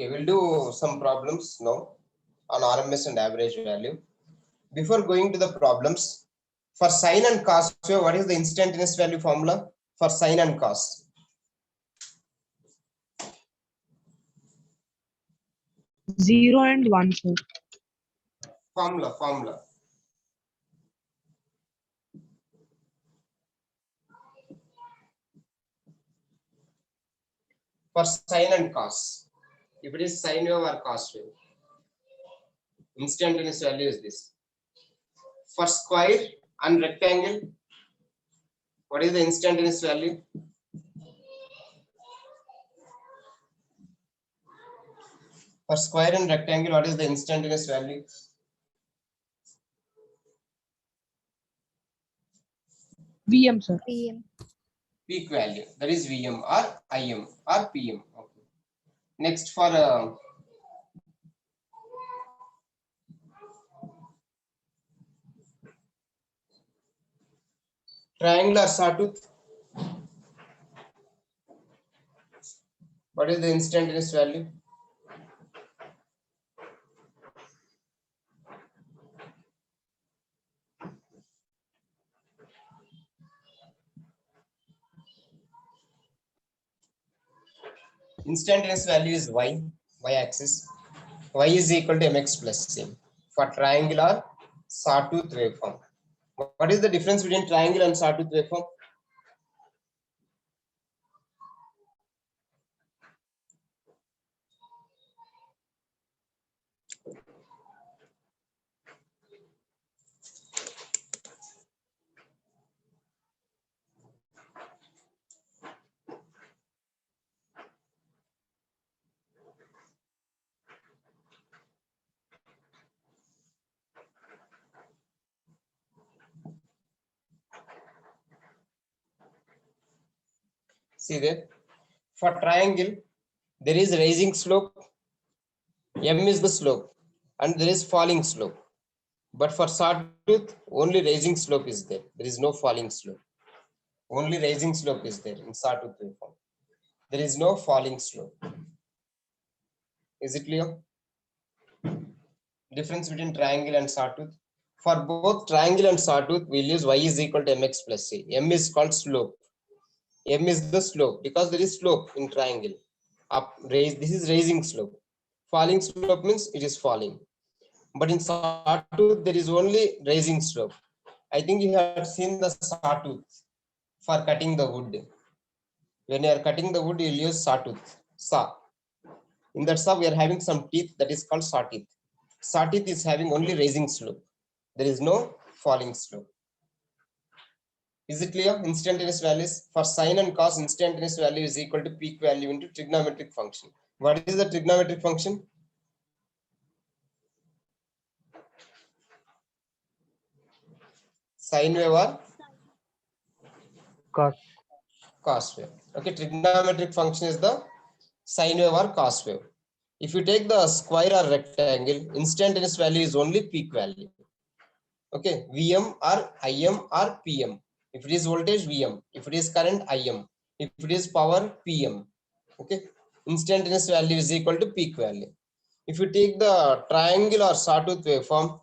Okay, we'll do some problems now on RMS and average value. Before going to the problems, for sine and cos wave, what is the instantaneous value formula for sine and cos? Zero and 1, sir. Formula. For sine and cos, if it is sine wave or cos wave, instantaneous value is this. For square and rectangle, what is the instantaneous value? For square and rectangle, what is the instantaneous value? VM, sir. PM. Peak value, that is VM or IM or PM. Okay. Next for triangular sawtooth, what is the instantaneous value? Instantaneous value is y axis. Y is equal to mx plus c for triangular sawtooth waveform. What is the difference between triangle and sawtooth waveform? See there, for triangle, there is rising slope, m is the slope, and there is falling slope. But for sawtooth, only rising slope is there. There is no falling slope. Only rising slope is there in sawtooth waveform. There is no falling slope. Is it clear? Difference between triangle and sawtooth. For both triangle and sawtooth, we'll use y is equal to mx plus c. M is called slope. M is the slope because there is slope in triangle. This is rising slope. Falling slope means it is falling. But in sawtooth, there is only rising slope. I think you have seen the sawtooth for cutting the wood. When you are cutting the wood, you will use sawtooth. Saw. In that saw, we are having some teeth that is called saw teeth. Saw teeth is having only rising slope. There is no falling slope. Is it clear? Instantaneous values for sine and cos, instantaneous value is equal to peak value into trigonometric function. What is the trigonometric function? Sine wave or cos wave. Okay, trigonometric function is the sine wave or cos wave. If you take the square or rectangle, instantaneous value is only peak value. Okay, Vm or Im or Pm. If it is voltage, Vm. If it is current, Im. If it is power, Pm. Okay, instantaneous value is equal to peak value. If you take the triangle or sawtooth waveform,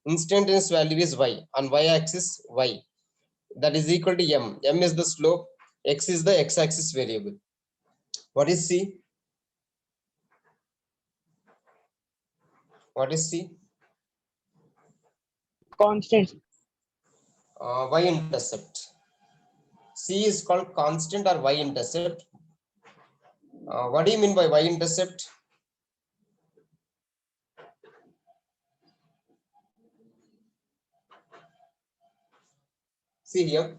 instantaneous value is y. On y-axis, y. That is equal to m. M is the slope. X is the x-axis variable. What is c? What is c? Constant. Y-intercept. C is called constant or y-intercept. What do you mean by y-intercept? See here.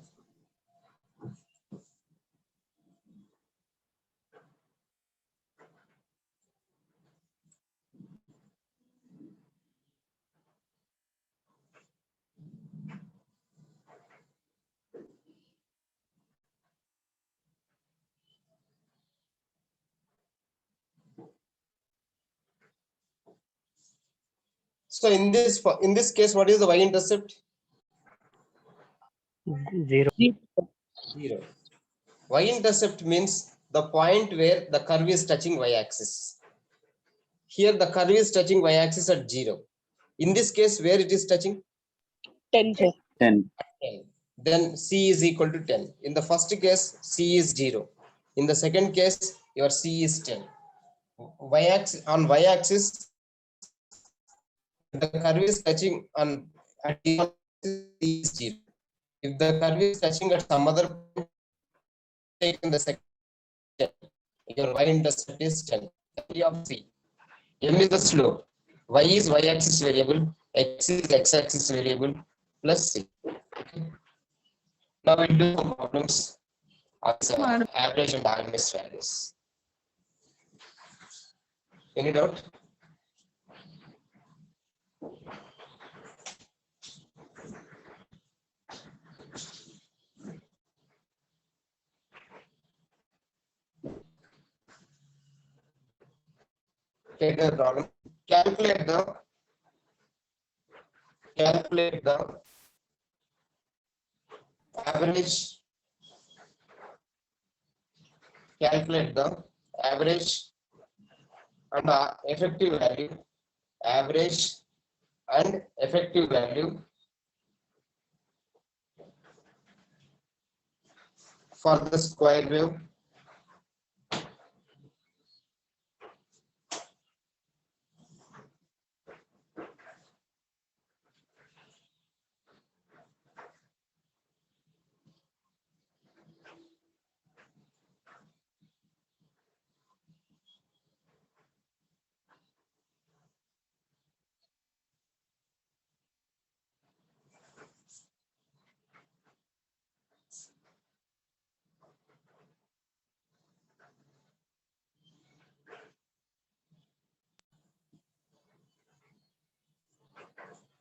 So in this case, what is the y-intercept? 0. 0. Y-intercept means the point where the curve is touching y-axis. Here the curve is touching y-axis at 0. In this case, where it is touching? 10, sir. 10. 10. Then C is equal to 10. In the first case, C is 0. In the second case, your C is 10. Y-axis, on y-axis, the curve is touching on at C is 0. If the curve is touching at some other point, take in the second, your y-intercept is 10. Value of C. M is the slope. Y is y-axis variable. X is x-axis variable plus C. Okay. Now we do some problems on average and RMS values. Any doubt? Take the problem. Calculate the average. Calculate the average and effective value. Average and effective value for the square wave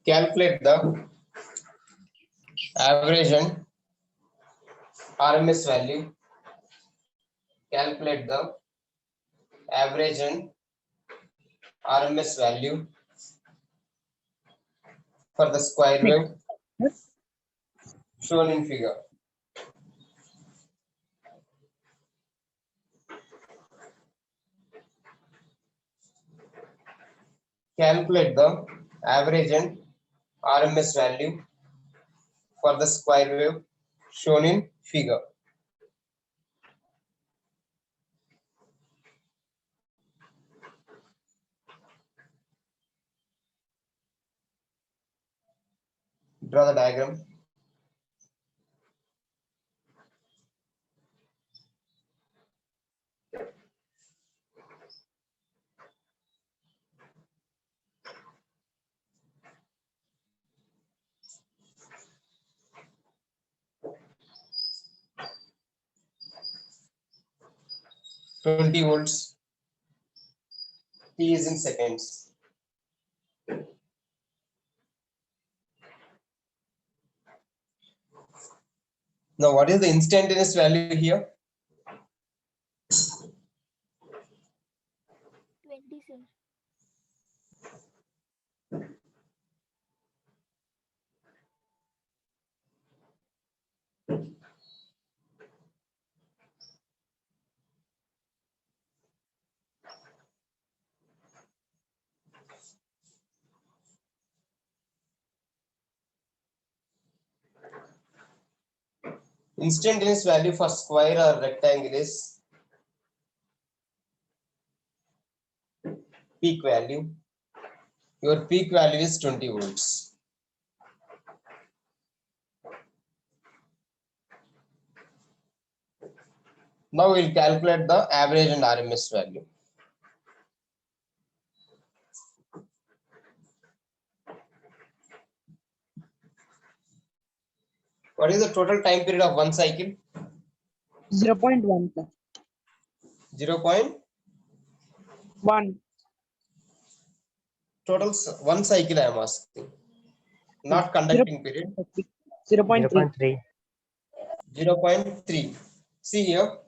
calculate the average and RMS value. Calculate the average and RMS value for the square wave shown in figure. Calculate the average and RMS value for the square wave shown in figure. Draw the diagram. Twenty volts. T is in seconds. Now, what is the instantaneous value here? 20, sir. Instantaneous value for square or rectangle is peak value. Your peak value is 20 volts. Now we'll calculate the average and RMS value. What is the total time period of one cycle? 0.1, sir. 0.1 total one cycle I am asking. Not conducting period. 0.3. 0.3. 0.3. See here.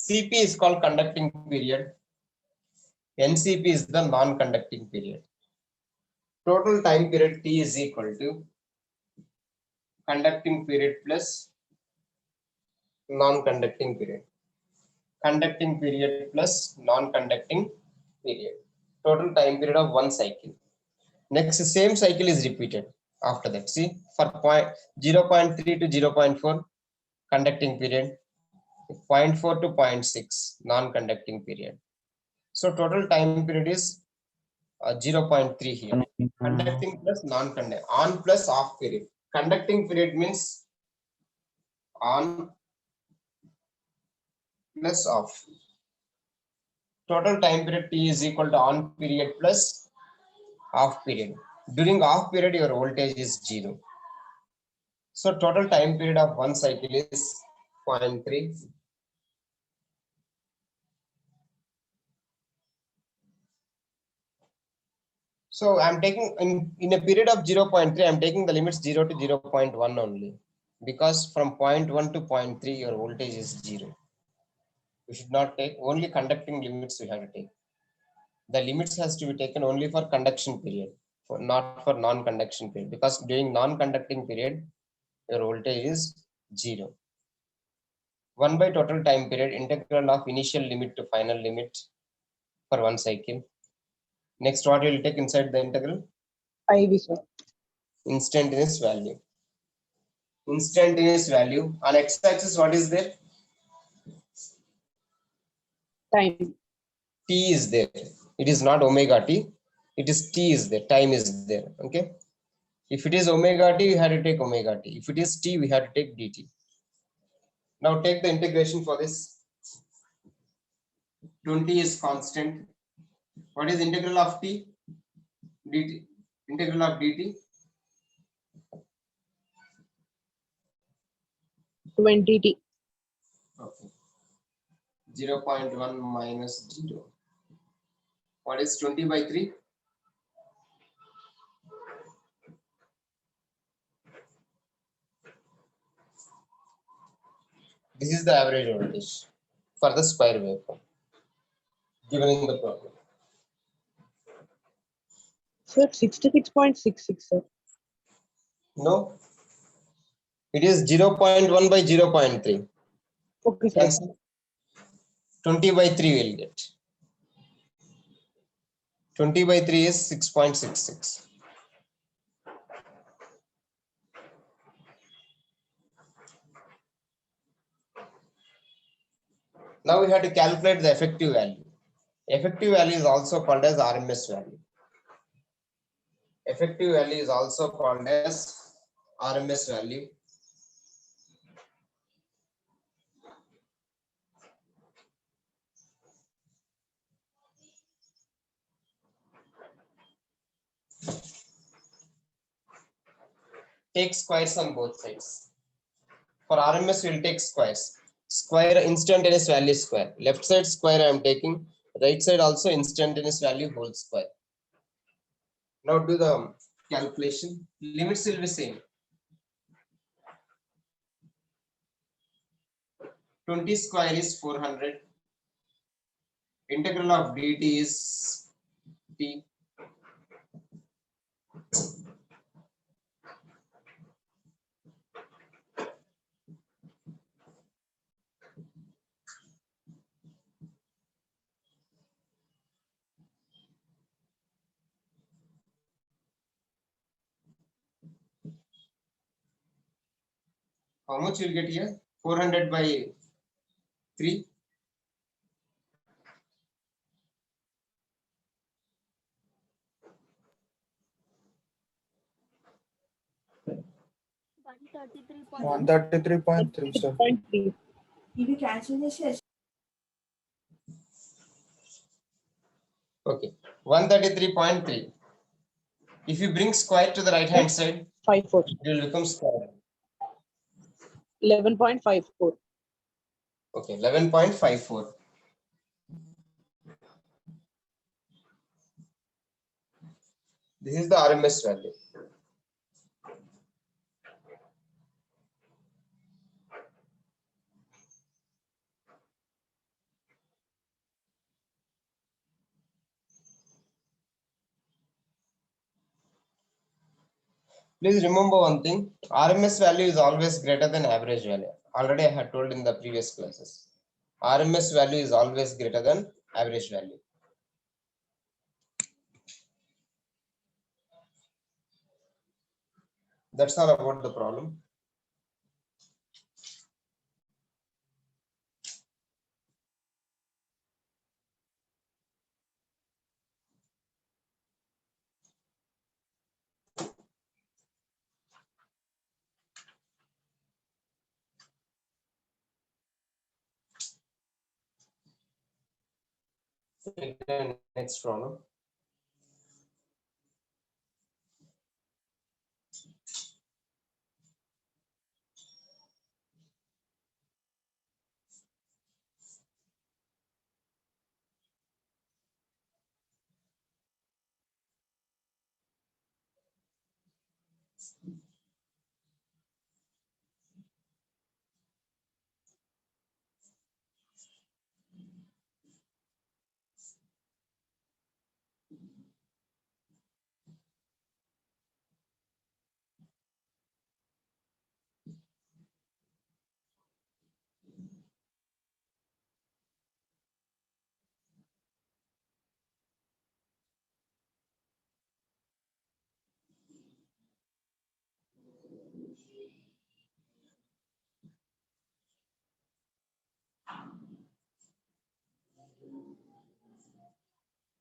CP is called conducting period. NCP is the non-conducting period. Total time period T is equal to conducting period plus non-conducting period. Conducting period plus non-conducting period. Total time period of one cycle. Next, same cycle is repeated after that. See, for 0.3 to 0.4 conducting period, 0.4 to 0.6 non-conducting period. So total time period is 0.3 here. Conducting plus non-conducting, on plus off period. Conducting period means on plus off. Total time period T is equal to on period plus off period. During off period, your voltage is 0. So total time period of one cycle is 0.3. So I'm taking in a period of 0.3, I'm taking the limits 0 to 0.1 only, because from 0.1 to 0.3, your voltage is 0. We should not take only conducting limits. We have to take. The limits has to be taken only for conduction period, not for non-conduction period, because during non-conducting period, your voltage is 0. 1 by total time period, integral of initial limit to final limit for one cycle. Next, what will take inside the integral? IV, sir. Instantaneous value. Instantaneous value. On x-axis, what is there? Time. T is there. It is not omega t. It is T is there. Time is there. Okay. If it is omega t, we have to take omega t. If it is t, we have to take dt. Now take the integration for this. 20 is constant. What is integral of t? Dt. Integral of dt. 20T. Okay. 0.1 minus 0. What is 20 by 3? This is the average voltage for the square waveform given in the problem. Sir, 66.66, sir. No, it is 0.1 by 0.3. Okay, sir. Cancel. 20 by 3 will get. 20 by 3 is 6.66. Now we have to calculate the effective value. Effective value is also called as RMS value. Effective value is also called as RMS value. Take squares on both sides. For RMS, we will take squares. Square instantaneous value square. Left side square I am taking. Right side also instantaneous value whole square. Now do the calculation. Limits will be same. 20 square is 400. Integral of dt is t. How much you'll get here? 400 by 3. One 133.3, sir. 0.3. Okay. 133.3. If you bring square to the right hand side, 54. it will become square. 11.54. Okay, 11.54. This is the RMS value. Please remember one thing, RMS value is always greater than average value. Already I had told in the previous classes. RMS value is always greater than average value. That's all about the problem. Next problem.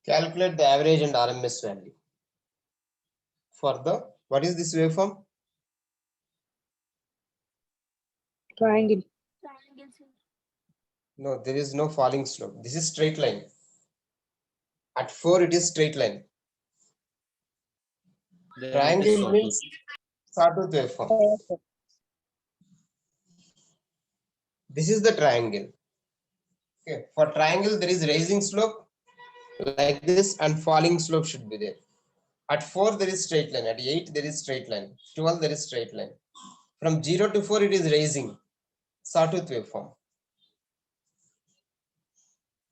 Calculate the average and RMS value for the, what is this waveform? Triangle. Triangle, sir. No, there is no falling slope. This is straight line. At 4, it is straight line. Then it is Triangle sawtooth. means sawtooth waveform. Sir. This is the triangle. Okay. For triangle, there is rising slope like this and falling slope should be there. At 4, there is straight line. At 8, there is straight line. 12, there is straight line. From 0 to 4, it is rising. Sawtooth waveform.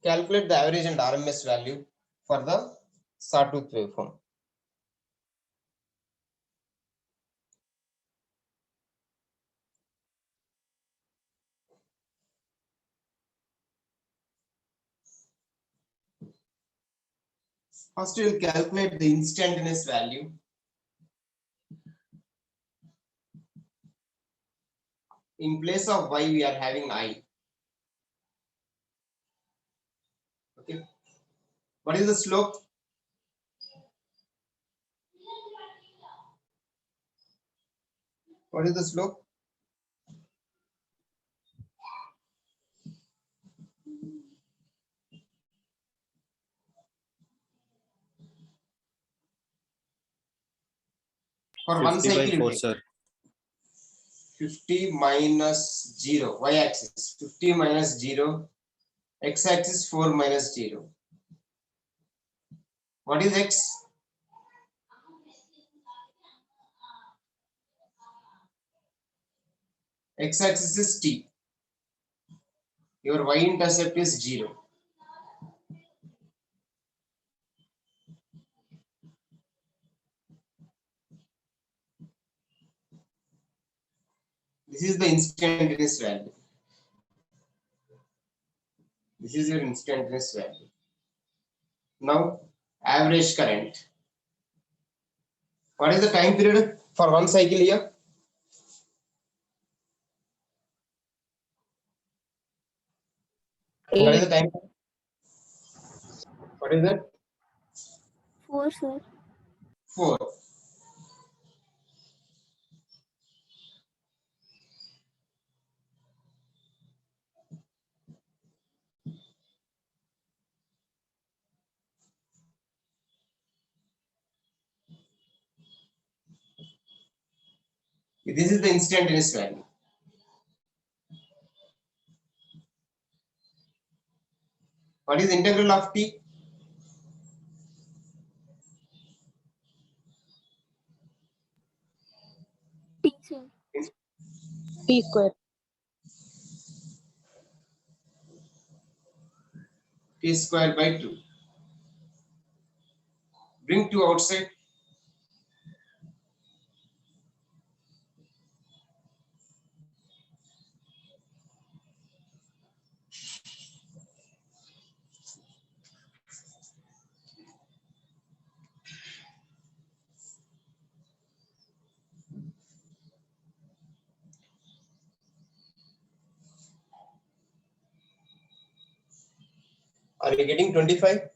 Calculate the average and RMS value for the sawtooth waveform. First, we will calculate the instantaneous value. In place of y, we are having I. Okay. What is the slope? What is the slope? For one 50 by cycle, 4, you take sir. 50 minus 0, y-axis, 50 minus 0, x-axis 4 minus 0. What is x? X-axis is t. Your y-intercept is 0. This is the instantaneous value. This is your instantaneous value. Now, average current. What is the time period for one cycle here? What is the time? What is that? 4, sir. 4. This is the instantaneous value. What is the integral of t? T, sir. T square. T square by 2. Bring 2 outside. Are you getting 25?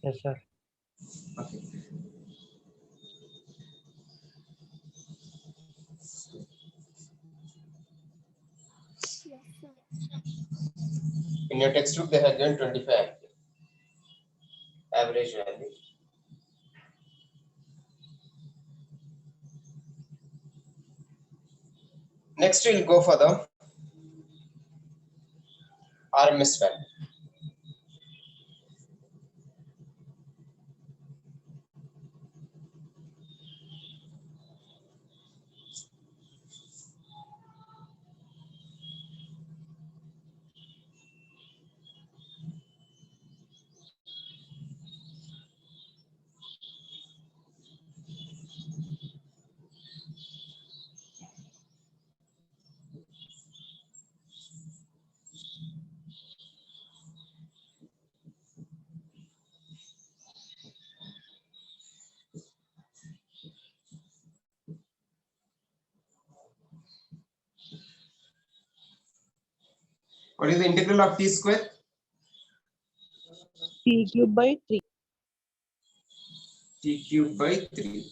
Yes, sir. Okay. Yes, sir. In your textbook, they have given 25 average value. Next, we'll go for the RMS value. What is the integral of t square? T cube by 3. T cube by 3.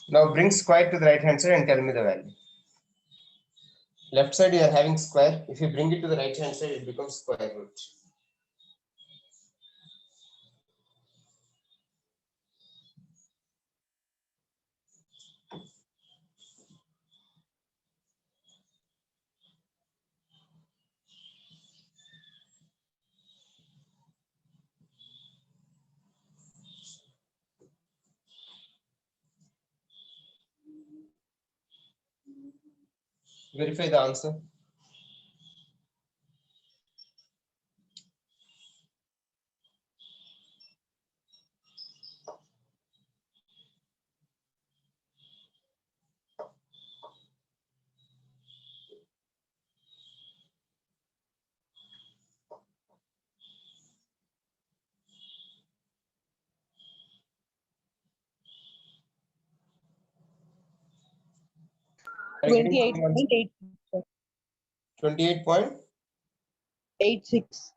Now bring square to the right hand side and tell me the value. Left side you are having square. If you bring it to the right hand side, it becomes square root. Verify the answer. Are you getting 28.8. 28.86?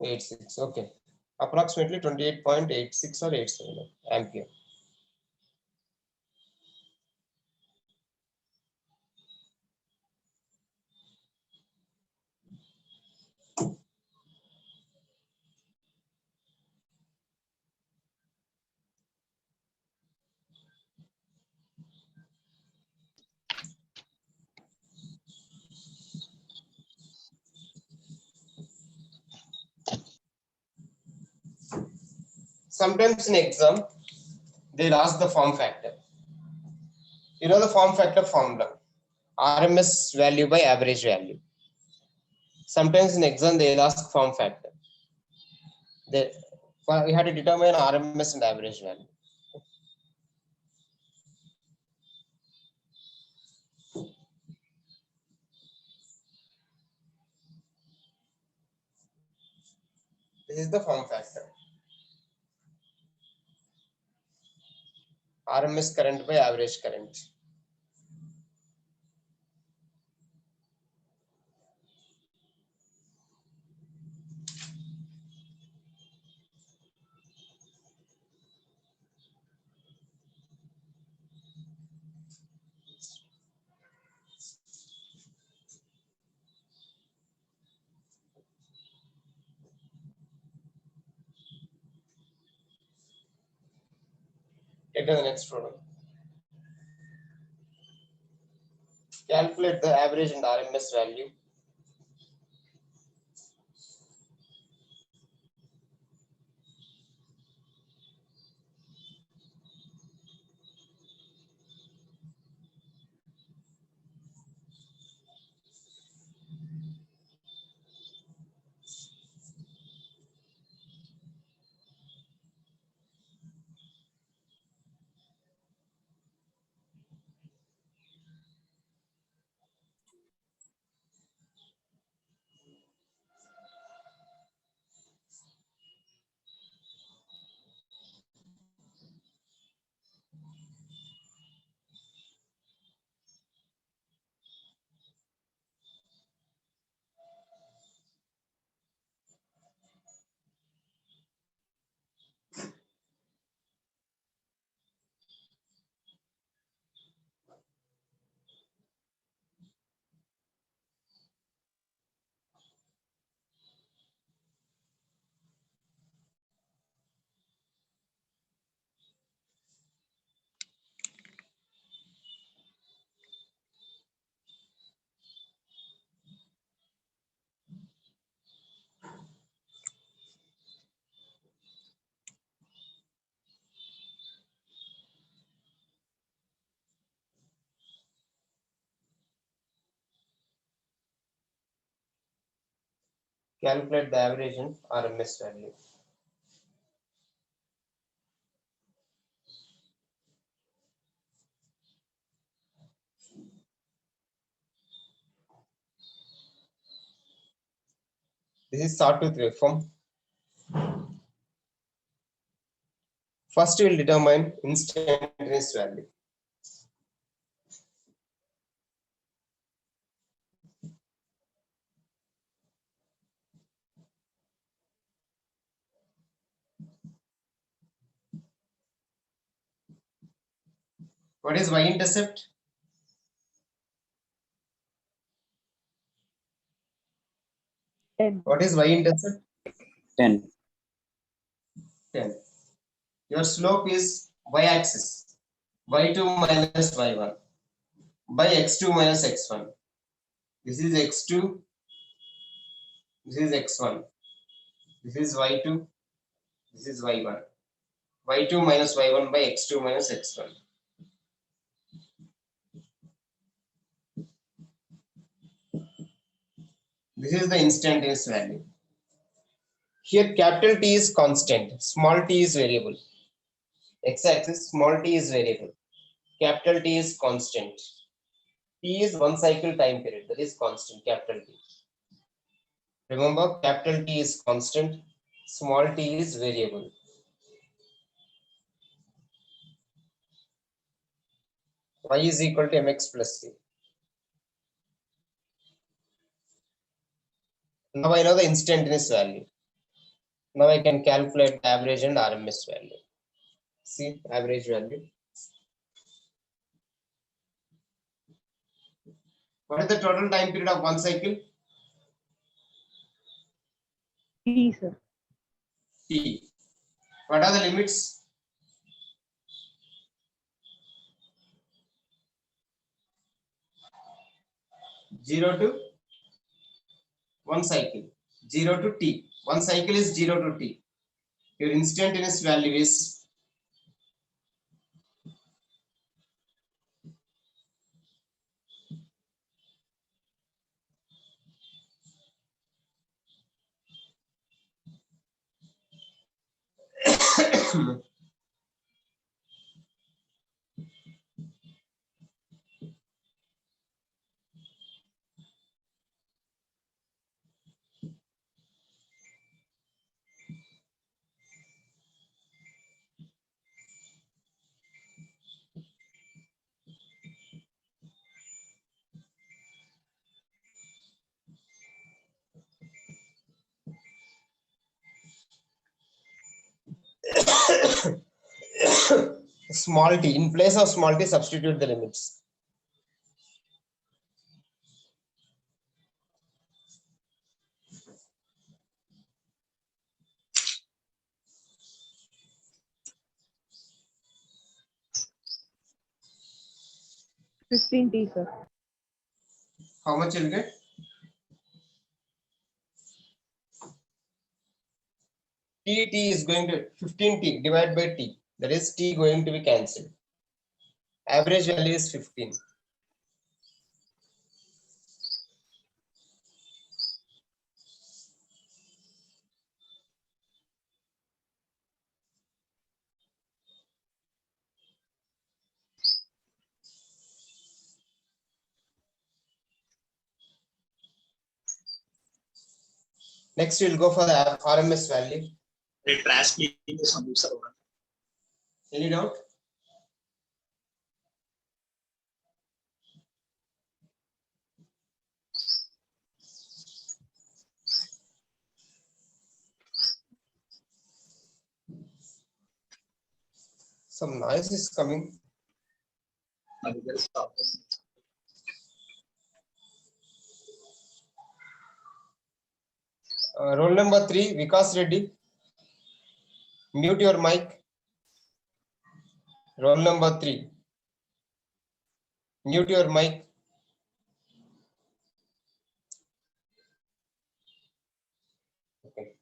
86. Okay. Approximately 28.86 or 87 ampere. Sometimes in exam, they'll ask the form factor. You know the form factor formula. RMS value by average value. Sometimes in exam, they'll ask form factor. We have to determine RMS and average value. This is the form factor. RMS current by average current. Take the next problem. Calculate the average and RMS value. calculate the average and RMS value. This is sawtooth waveform. First, we will determine instantaneous value. What is y-intercept? What is y-intercept? 10. 10. Your slope is y-axis, y2 minus y1 by x2 minus x1. This is x2, this is x1, this is y2, this is y1. y2 minus y1 by x2 minus x1. This is the instantaneous value. Here capital T is constant, small t is variable. X-axis, small t is variable. Capital T is constant. T is one cycle time period, that is constant, capital T. Remember, capital T is constant, small t is variable. Y is equal to mx plus c. Now I know the instantaneous value. Now I can calculate the average and RMS value. See, average value. What is the total time period of one cycle? T, sir. T. What are the limits? Zero to one cycle. 0 to t. One cycle is 0 to t. Your instantaneous value is small t. In place of small t, substitute the limits. Fifteen T, sir. How much you'll get? T is going to 15t divided by t. That is t going to be cancelled. Average value is 15. Next, we'll go for the RMS value. Any doubt? Some noise is coming. Roll number 3, Vikas Reddy. Mute your mic. Roll number 3. Mute your mic. Okay.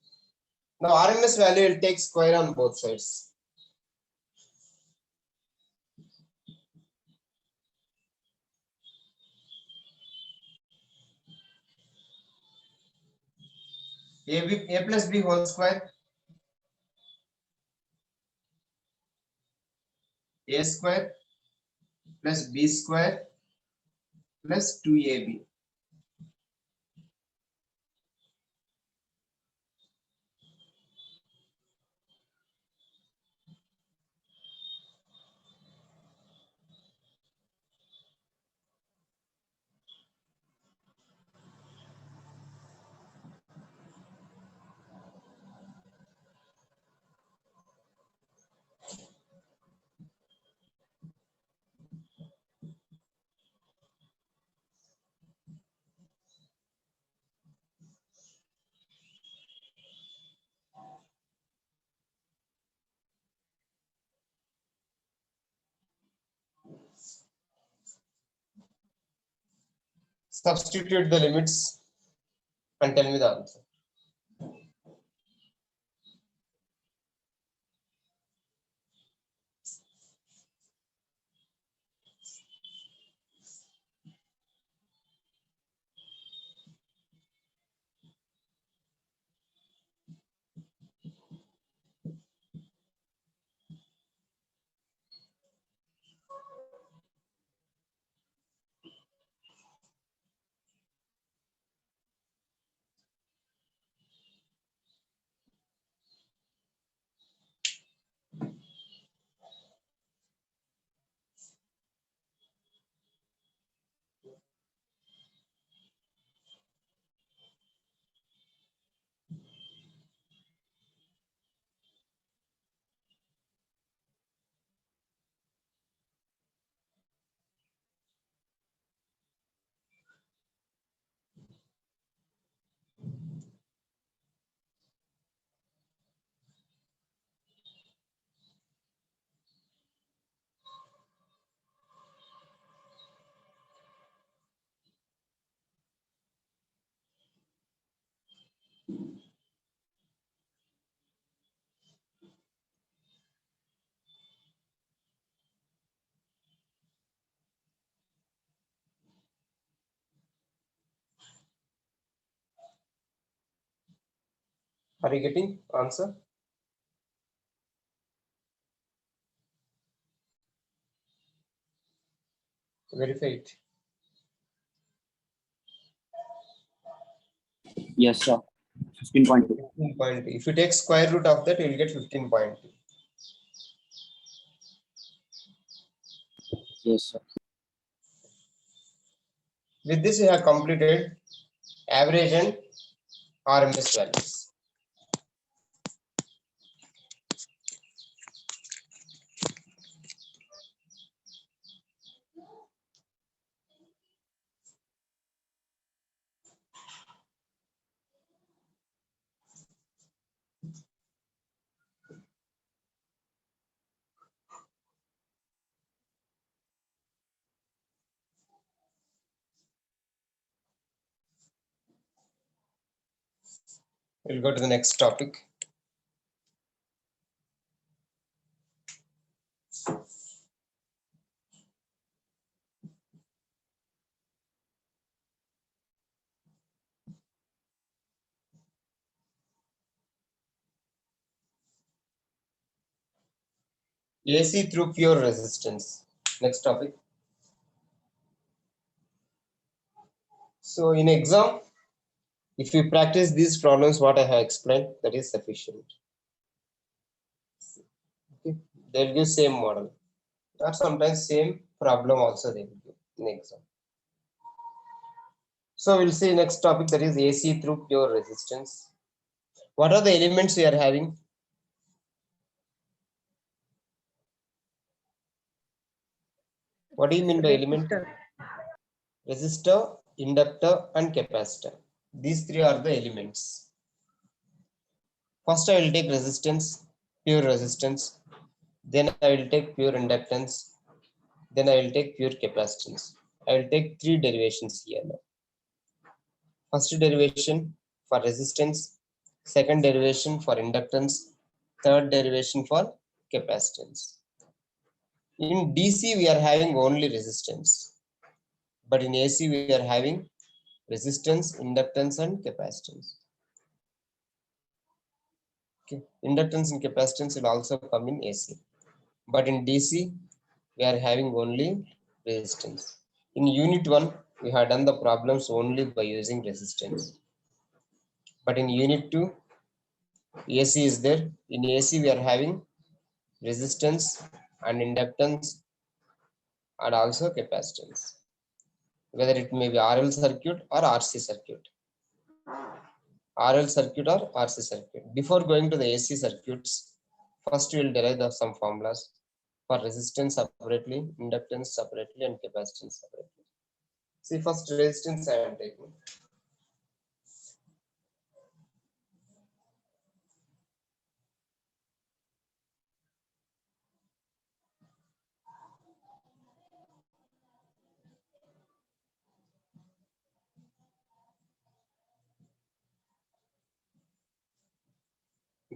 Now RMS value will take square on both sides. A plus B whole square, A square plus B square plus 2AB. Substitute the limits and tell me the answer. Are you getting answer? Verify it. Yes, sir. 15.2. 15.2. If you take square root of that, you will get 15.2. Yes, sir. With this, you have completed average and RMS values. We'll go to the next topic. AC through pure resistance. Next topic. So in exam, if you practice these problems, what I have explained, that is sufficient. Okay. They'll give same model, or sometimes same problem also they will give in exam. So we'll see next topic, that is AC through pure resistance. What are the elements we are having? What do you mean by element? Resistor, inductor, and capacitor. These three are the elements. First, I will take resistance, pure resistance. Then I will take pure inductance. Then I will take pure capacitance. I will take three derivations here now. First derivation for resistance, second derivation for inductance, third derivation for capacitance. In DC, we are having only resistance, but in AC, we are having resistance, inductance, and capacitance. Okay. Inductance and capacitance will also come in AC. But in DC, we are having only resistance. In unit 1, we have done the problems only by using resistance. But in unit 2, AC is there. In AC, we are having resistance and inductance and also capacitance. Whether it may be RL circuit or RC circuit. RL circuit or RC circuit. Before going to the AC circuits, first we will derive some formulas for resistance separately, inductance separately, and capacitance separately. See, first resistance I am taking.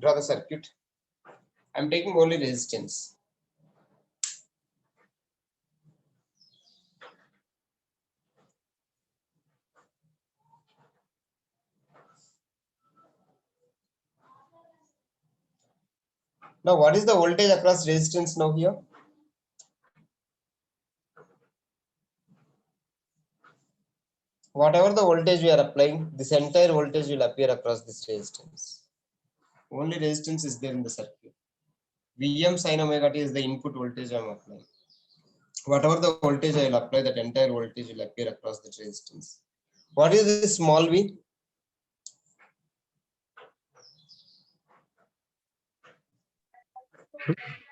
Draw the circuit. I am taking only resistance. Now, what is the voltage across resistance now here? Whatever the voltage we are applying, this entire voltage will appear across this resistance. Only resistance is there in the circuit. Vm sin omega t is the input voltage I am applying. Whatever the voltage I will apply, that entire voltage will appear across the resistance. What is this small v?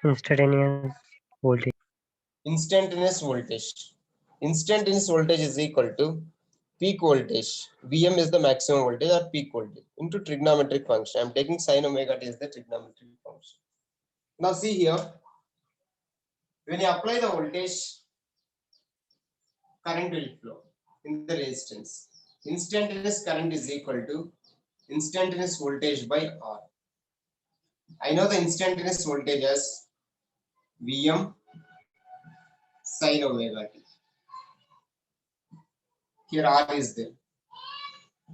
Instantaneous voltage. Instantaneous voltage. Instantaneous voltage is equal to peak voltage. Vm is the maximum voltage or peak voltage into trigonometric function. I am taking sin omega t is the trigonometric function. Now see here, when you apply the voltage, current will flow in the resistance. Instantaneous current is equal to instantaneous voltage by R. I know the instantaneous voltage as Vm sin omega t. Here R is there.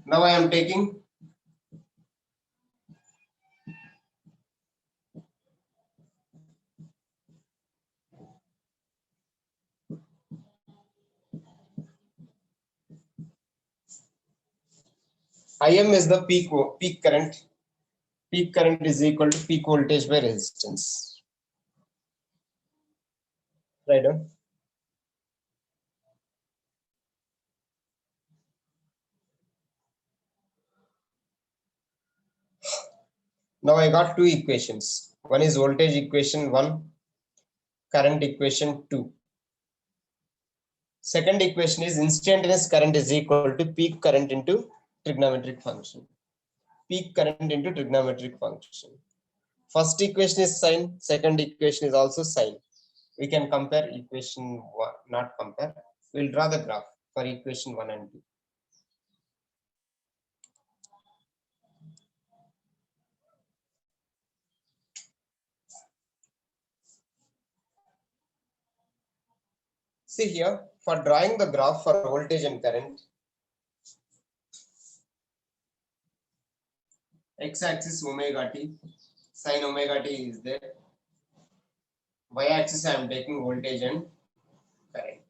Now I am taking Im is the peak current. Peak current is equal to peak voltage by resistance. Right on. Now I got two equations. One is voltage equation 1, current equation 2. Second equation is instantaneous current is equal to peak current into trigonometric function. Peak current into trigonometric function. First equation is sine, second equation is also sine. We can compare equation 1, not compare. We'll draw the graph for equation 1 and 2. See here, for drawing the graph for voltage and current, x-axis omega t, sin omega t is there. Y-axis I am taking voltage and current.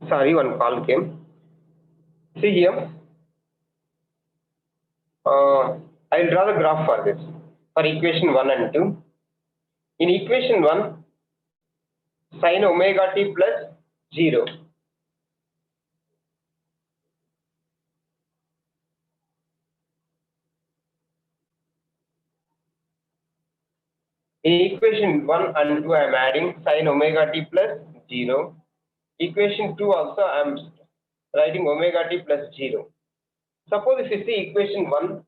Sorry, one call came. See here. I'll draw the graph for this, for equation 1 and 2. In equation 1, sin omega t plus 0. In equation 1 and 2, I am adding sin omega t plus 0. Equation 2 also, I am writing omega t plus 0. Suppose if you see equation 1,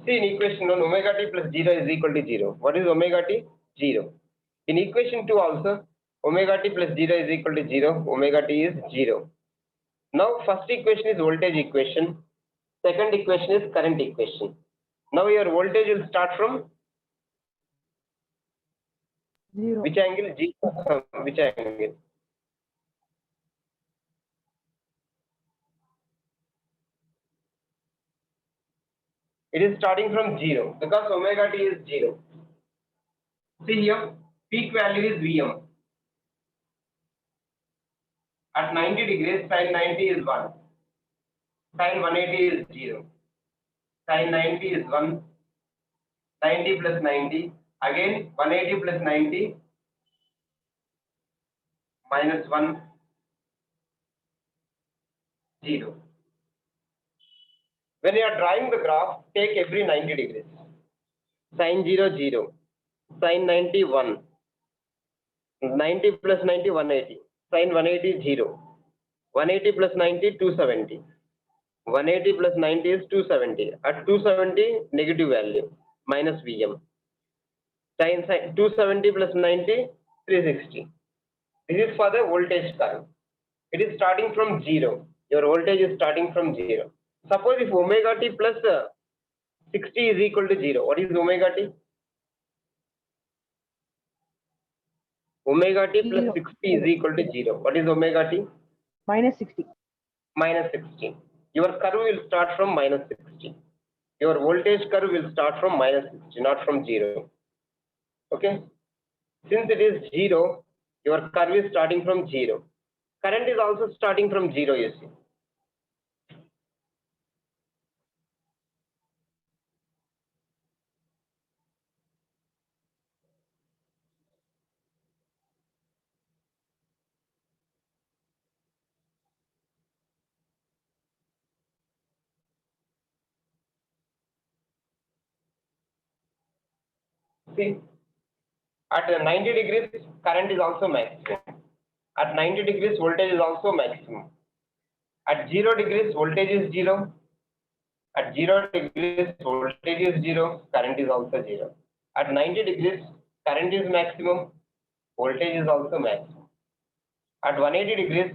see in equation 1, omega t plus 0 is equal to 0. What is omega t? 0. In equation 2 also, omega t plus 0 is equal to 0. Omega t is 0. Now, first equation is voltage equation. Second equation is current equation. Now, your voltage will start from 0. which angle? G. Which angle? It is starting from 0 because omega t is 0. See here, peak value is Vm. At 90 degrees, sin 90 is 1. Sin 180 is 0. Sin 90 is 1. 90 plus 90. Again, 180 plus 90 minus 1, 0. When you are drawing the graph, take every 90 degrees. Sin 0, 0. Sin 90, 1. 90 plus 90, 180. Sin 180, 0. 180 plus 90, 270. 180 plus 90 is 270. At 270, negative value, minus Vm. Sin 270 plus 90, 360. This is for the voltage curve. It is starting from 0. Your voltage is starting from 0. Suppose if omega t plus 60 is equal to 0. What is omega t? Omega t plus 0. 60 is equal to 0. What is omega t? Minus 60. Minus 60. Your curve will start from minus 60. Your voltage curve will start from minus 60, not from 0. Okay? Since it is 0, your curve is starting from 0. Current is also starting from 0, you see. See, at 90 degrees, current is also maximum. At 90 degrees, voltage is also maximum. At 0 degrees, voltage is 0. At 0 degrees, voltage is 0. Current is also 0. At 90 degrees, current is maximum. Voltage is also maximum. At 180 degrees,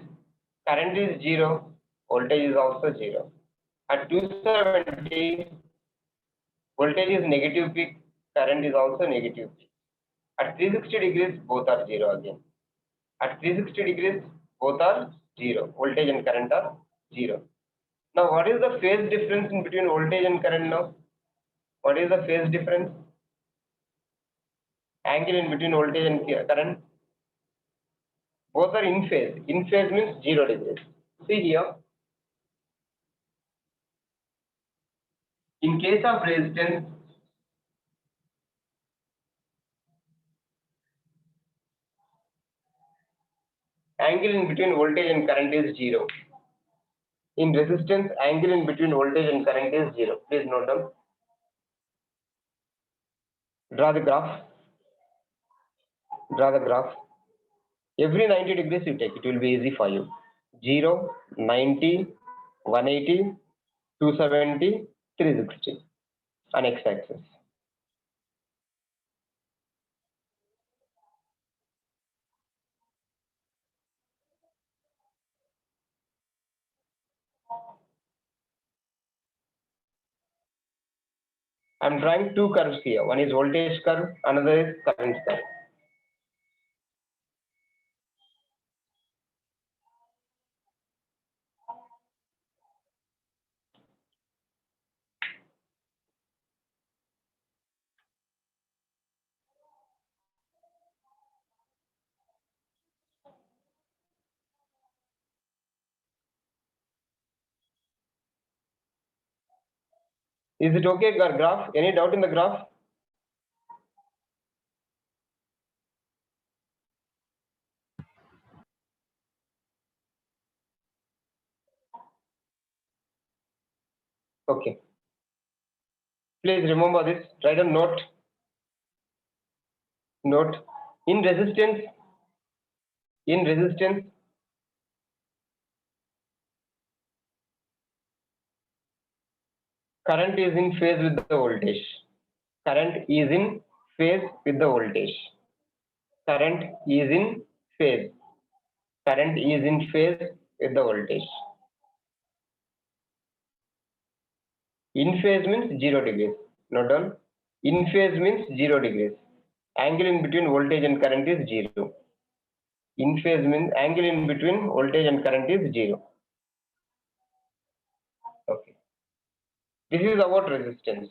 current is 0. Voltage is also 0. At 270, voltage is negative peak. Current is also negative peak. At 360 degrees, both are 0 again. At 360 degrees, both are 0. Voltage and current are 0. Now, what is the phase difference in between voltage and current now? What is the phase difference? Angle in between voltage and current? Both are in phase. In phase means 0 degrees. See here. In case of resistance, angle in between voltage and current is 0. In resistance, angle in between voltage and current is 0. Please note down. Draw the graph. Draw the graph. Every 90 degrees you take, it will be easy for you. 0, 90, 180, 270, 360 on x-axis. I'm drawing two curves here. One is voltage curve, another is current curve. Is it okay, graph? Any doubt in the graph? Okay. Please remember this. Write a note. Note. In resistance, current is in phase with the voltage. Current is in phase with the voltage. Current is in phase. Current is in phase with the voltage. In phase means 0 degrees. Note down. In phase means 0 degrees. Angle in between voltage and current is 0. In phase means angle in between voltage and current is 0. Okay. This is about resistance.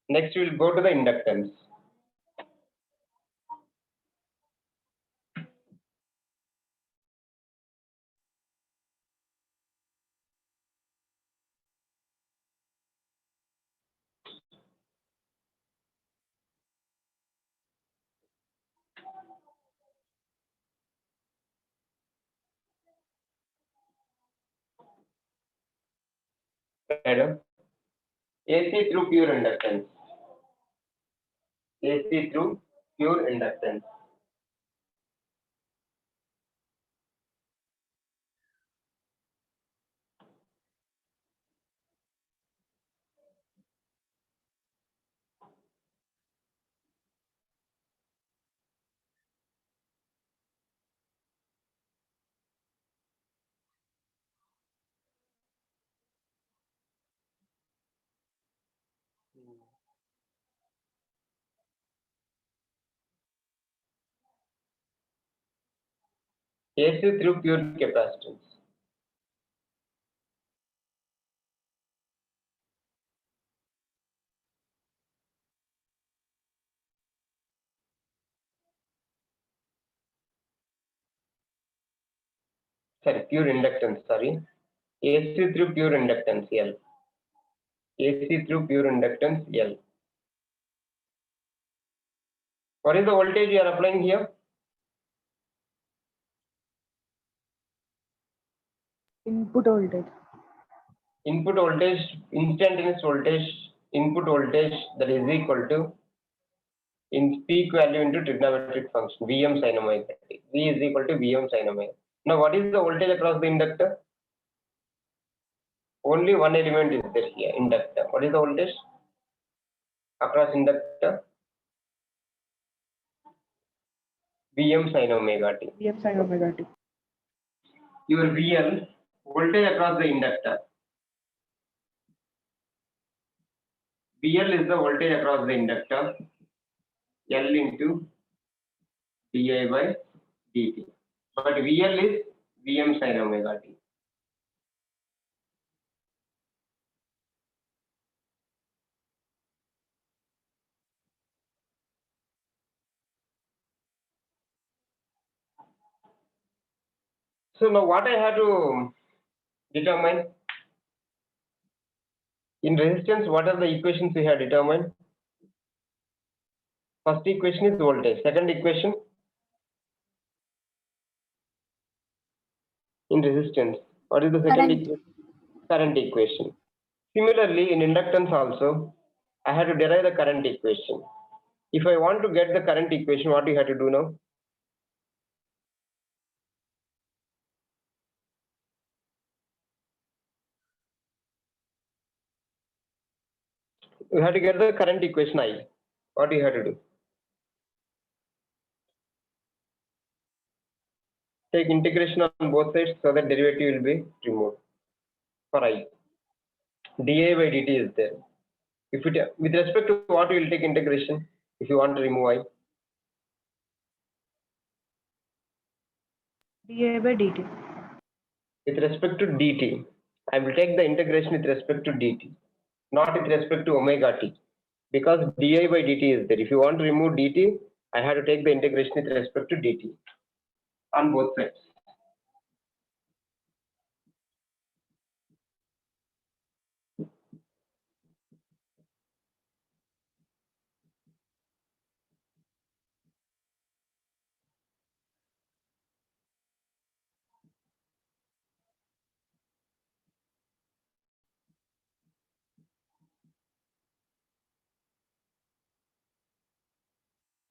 Next we will go to the inductance. Madam, AC through pure inductance. AC through pure inductance. AC through pure capacitance. Sorry, pure inductance, sorry. AC through pure inductance, L. AC through pure inductance, L. What is the voltage you are applying here? Input voltage. Input voltage, instantaneous voltage, input voltage that is equal to in peak value into trigonometric function, Vm sin omega t. V is equal to Vm sin omega. Now, what is the voltage across the inductor? Only one element is there here, inductor. What is the voltage across inductor? Vm sin omega t. Vm sin omega t. Your VL, voltage across the inductor. VL is the voltage across the inductor. L into di by dt. But VL is Vm sin omega t. So now what I have to determine? In resistance, what are the equations we have determined? First equation is voltage. Second equation in resistance. What is the second Current. equation? Current equation. Similarly, in inductance also, I had to derive the current equation. If I want to get the current equation, what do you have to do now? You have to get the current equation I. What do you have to do? Take integration on both sides so that derivative will be removed for I. di by dt is there. If it with respect to what you will take integration if you want to remove I? dA by dt. With respect to dt, I will take the integration with respect to dt, not with respect to omega t, because di by dt is there. If you want to remove dt, I have to take the integration with respect to dt on both sides.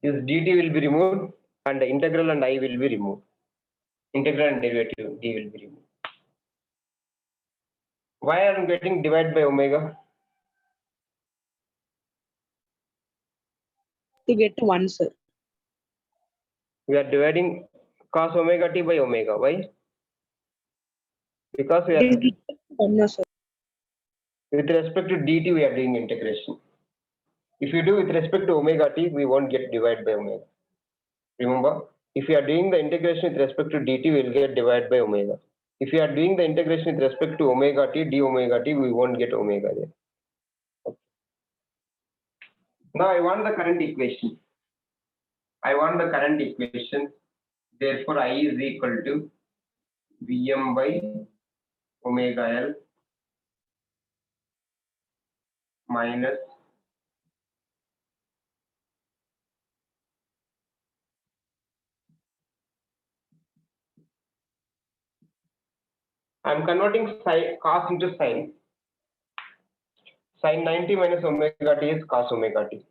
is dt will be removed and the integral and I will be removed. Integral and derivative d will be removed. Why I am getting divided by omega? To get to 1, sir. We are dividing cos omega t by omega. Why? Because we It are is equal to 1, no, sir. with respect to dt we are doing integration. If you do with respect to omega t, we won't get divided by omega. Remember, if you are doing the integration with respect to dt, we will get divided by omega. If you are doing the integration with respect to omega t, d omega t, we won't get omega there. Okay. Now I want the current equation. Therefore, I is equal to Vm by omega L minus I'm converting cos into sine. Sin 90 minus omega t is cos omega t.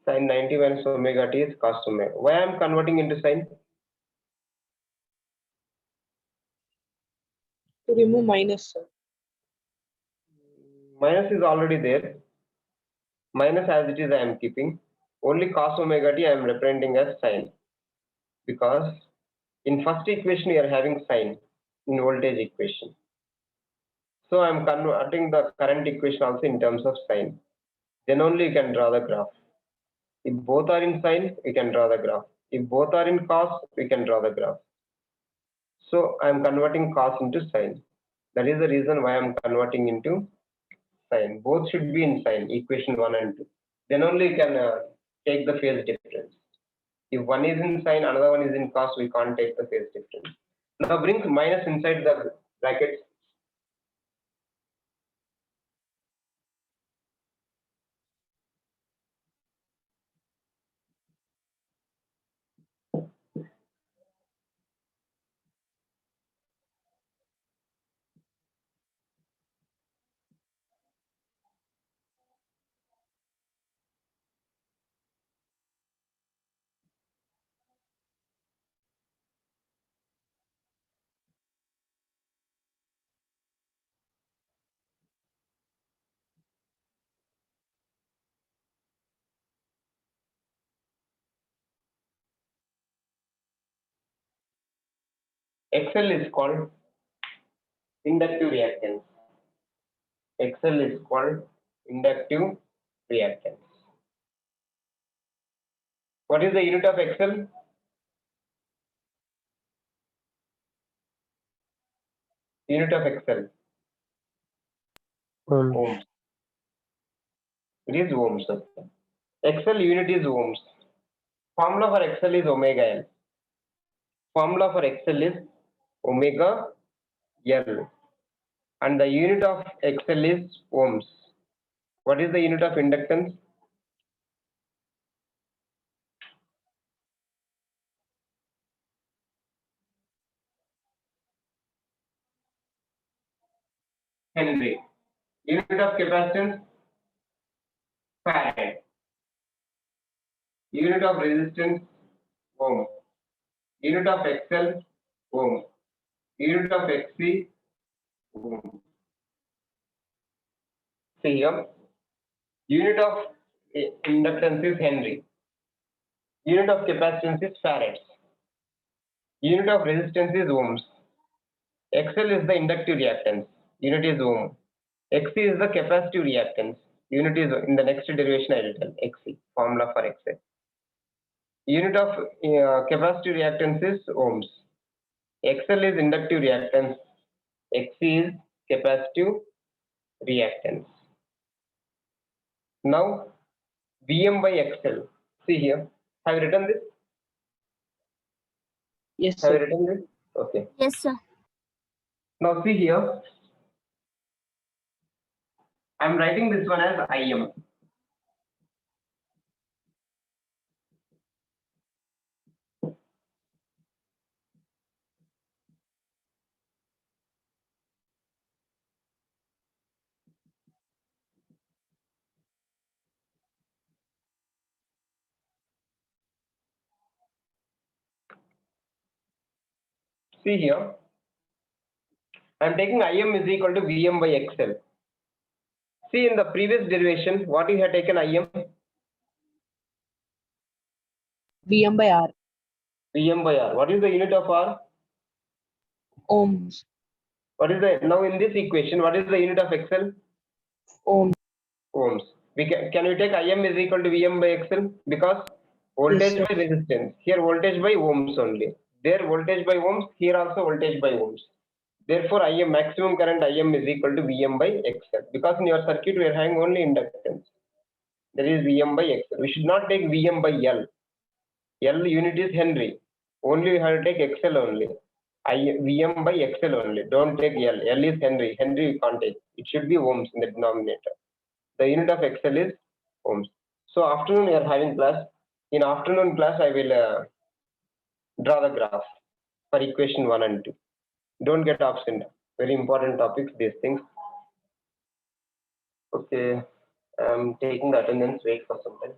Sin 90 minus omega t is cos omega. Why I am converting into sine? To remove minus, sir. Minus is already there. Minus as it is I am keeping. Only cos omega t I am representing as sine. Because in first equation we are having sine in voltage equation. So I am converting the current equation also in terms of sine. Then only you can draw the graph. If both are in sine, we can draw the graph. If both are in cos, we can draw the graph. So I am converting cos into sine. That is the reason why I am converting into sine. Both should be in sine, equation 1 and 2. Then only you can take the phase difference. If one is in sine, another one is in cos, we can't take the phase difference. Now bring minus inside the brackets. XL is called inductive reactance. XL is called inductive reactance. What is the unit of XL? Unit of XL. Ohms. It is ohms. XL unit is ohms. Formula for XL is omega L. Formula for XL is omega L. And the unit of XL is ohms. What is the unit of inductance? Henry. Unit of capacitance? Farad. Unit of resistance? Ohm. Unit of XL? Ohm. Unit of XC? Ohm. See here. Unit of inductance is Henry. Unit of capacitance is farads. Unit of resistance is ohms. XL is the inductive reactance. Unit is ohm. XC is the capacitive reactance. Unit is in the next derivation I will tell. XC. Formula for XL. Unit of capacitive reactance is ohms. XL is inductive reactance. XC is capacitive reactance. Now Vm by XL. See here. Have you written this? Yes, Have you sir. written this? Okay. Yes, sir. Now see here. I am writing this one as Im. See here. I'm taking Im is equal to Vm by XL. See in the previous derivation, what you have taken Im? Vm by R. Vm by R. What is the unit of R? Ohms. What is the, now in this equation, what is the unit of XL? Ohms. Ohms. We can we take Im is equal to Vm by XL? Because voltage Yes, by resistance. Here voltage by ohms only. There voltage by ohms, here also voltage by ohms. Therefore, Im maximum current Im is equal to Vm by XL. Because in your circuit we are having only inductance. That is Vm by XL. We should not take Vm by L. L unit is Henry. Only we have to take XL only. Vm by XL only. Don't take L. L is Henry. Henry you can't take. It should be ohms in the denominator. The unit of XL is ohms. So afternoon we are having class. In afternoon class I will draw the graph for equation 1 and 2. Don't get absent. Very important topics, these things. Okay, I'm taking the attendance. Wait for some time.